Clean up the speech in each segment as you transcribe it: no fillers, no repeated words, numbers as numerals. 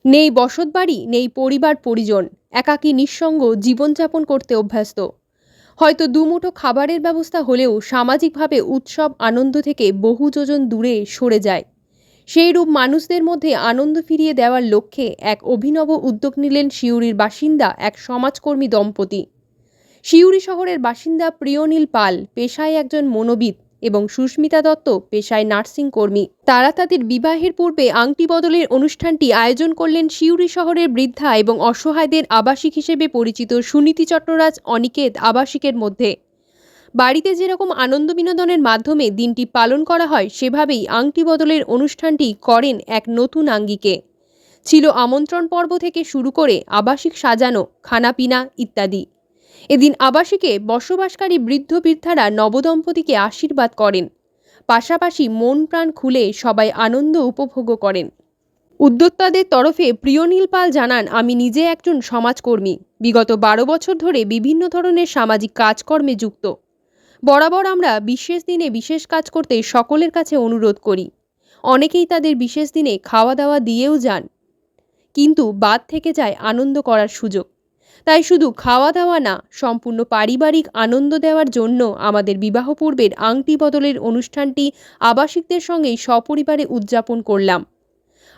নেই বসতবাড়ি, নেই পরিবার পরিজন, একাকী নিঃসঙ্গ জীবনযাপন করতে অভ্যস্ত। হয়তো দুমুঠো খাবারের ব্যবস্থা হলেও সামাজিকভাবে উৎসব আনন্দ থেকে বহু যোজন দূরে সরে যায়। সেই রূপ মানুষদের মধ্যে আনন্দ ফিরিয়ে দেওয়ার লক্ষ্যে এক অভিনব উদ্যোগ নিলেন সিউড়ির বাসিন্দা এক সমাজকর্মী দম্পতি। সিউড়ি শহরের বাসিন্দা প্রিয়নীল পাল পেশায় একজন মনোবিদ এবং সুস্মিতা দত্ত পেশায় নার্সিং কর্মী। তারা তাদের বিবাহের পূর্বে আংটি বদলের অনুষ্ঠানটি আয়োজন করলেন সিউড়ি শহরের বৃদ্ধা এবং অসহায়দের আবাসিক হিসেবে পরিচিত সুনীতি চট্টরাজ অনিকেত আবাসিকের মধ্যে। বাড়িতে যেরকম আনন্দ বিনোদনের মাধ্যমে দিনটি পালন করা হয়, সেভাবেই আংটি বদলের অনুষ্ঠানটি করেন এক নতুন আঙ্গিকে। ছিল আমন্ত্রণ পর্ব থেকে শুরু করে আবাসিক সাজানো, খানাপিনা ইত্যাদি। এদিন আবাসিকে বসবাসকারী বৃদ্ধ বৃদ্ধারা নবদম্পতিকে আশীর্বাদ করেন, পাশাপাশি মন প্রাণ খুলে সবাই আনন্দ উপভোগ করেন। উদ্যোক্তাদের তরফে প্রিয়নীল পাল জানান, আমি নিজে একজন সমাজকর্মী, বিগত 12 বছর ধরে বিভিন্ন ধরনের সামাজিক কাজকর্মে যুক্ত। বরাবর আমরা বিশেষ দিনে বিশেষ কাজ করতে সকলের কাছে অনুরোধ করি। অনেকেই তাদের বিশেষ দিনে খাওয়া দাওয়া দিয়েও যান, কিন্তু বাদ থেকে যায় আনন্দ করার সুযোগ। তাই শুধু খাওয়া দাওয়া না, সম্পূর্ণ পারিবারিক আনন্দ দেওয়ার জন্য আমাদের বিবাহ পূর্বের আংটি বদলের অনুষ্ঠানটি আবাসিকদের সঙ্গেই সপরিবারে উদযাপন করলাম।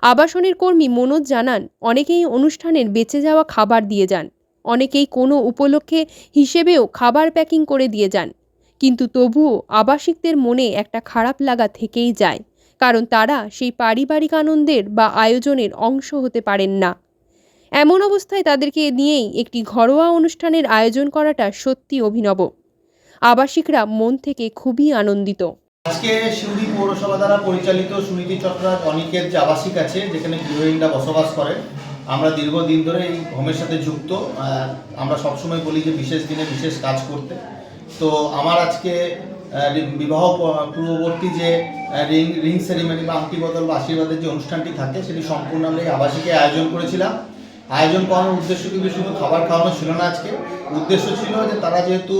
আবাসনের কর্মী মনোজ জানান, অনেকেই অনুষ্ঠানের বেঁচে যাওয়া খাবার দিয়ে যান, অনেকেই কোনো উপলক্ষে হিসেবেও খাবার প্যাকিং করে দিয়ে যান, কিন্তু তবুও আবাসিকদের মনে একটা খারাপ লাগা থেকেই যায়, কারণ তারা সেই পারিবারিক আনন্দের বা আয়োজনের অংশ হতে পারেন না। এমন অবস্থায় তাদেরকে নিয়েই একটি ঘরোয়া অনুষ্ঠানের আয়োজন করাটা সত্যি অভিনব। আবাসিকরা মন থেকে খুবই আনন্দিত। আজকে সিউড়ি পৌরসভা দ্বারা পরিচালিত সুনীতি চট্টরাজ অনিকেত যে আবাসিক আছে, যেখানে গৃহহীনরা বসবাস করে, আমরা দীর্ঘদিন ধরে এই হোমের সাথে যুক্ত। আমরা সবসময় বলি যে বিশেষ দিনে বিশেষ কাজ করতে। তো আমার আজকে বিবাহ পূর্ববর্তী যে রিং সেরিমনি বা আংটি বদল বা আশীর্বাদের যে অনুষ্ঠানটি থাকে, সেটি সম্পূর্ণ আমরা এই আবাসিকে আয়োজন করেছিলাম। আয়োজন করানোর উদ্দেশ্য কিন্তু শুধু খাবার খাওয়ানো ছিল না। আজকে উদ্দেশ্য ছিল যে তারা যেহেতু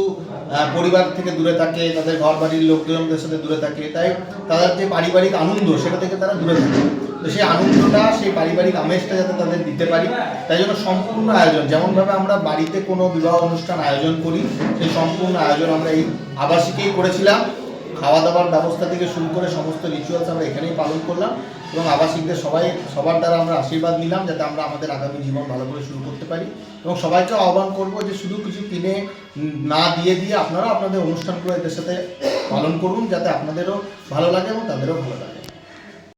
পরিবার থেকে দূরে থাকে, তাদের ঘর বাড়ির লোকজনদের সাথে দূরে থাকে, তাই তাদের যে পারিবারিক আনন্দ সেটা থেকে তারা দূরে থাকে। তো সেই আনন্দটা, সেই পারিবারিক আমেজটা যাতে তাদের দিতে পারি, তাই জন্য সম্পূর্ণ আয়োজন, যেমনভাবে আমরা বাড়িতে কোনো বিবাহ অনুষ্ঠান আয়োজন করি, সেই সম্পূর্ণ আয়োজন আমরা এই আবাসিকেই করেছিলাম। খাওয়া দাওয়ার ব্যবস্থা থেকে শুরু করে সমস্ত রিচুয়ালস আমরা এখানেই পালন করলাম এবং আবাসিকদের সবার দ্বারা আমরা আশীর্বাদ নিলাম যাতে আমরা আমাদের আগামী জীবন ভালো করে শুরু করতে পারি। এবং সবাইকে আহ্বান করবো যে শুধু কিছু কিনে না দিয়ে আপনারা আপনাদের অনুষ্ঠানগুলো এদের সাথে পালন করুন, যাতে আপনাদেরও ভালো লাগে এবং তাদেরও ভালো লাগে।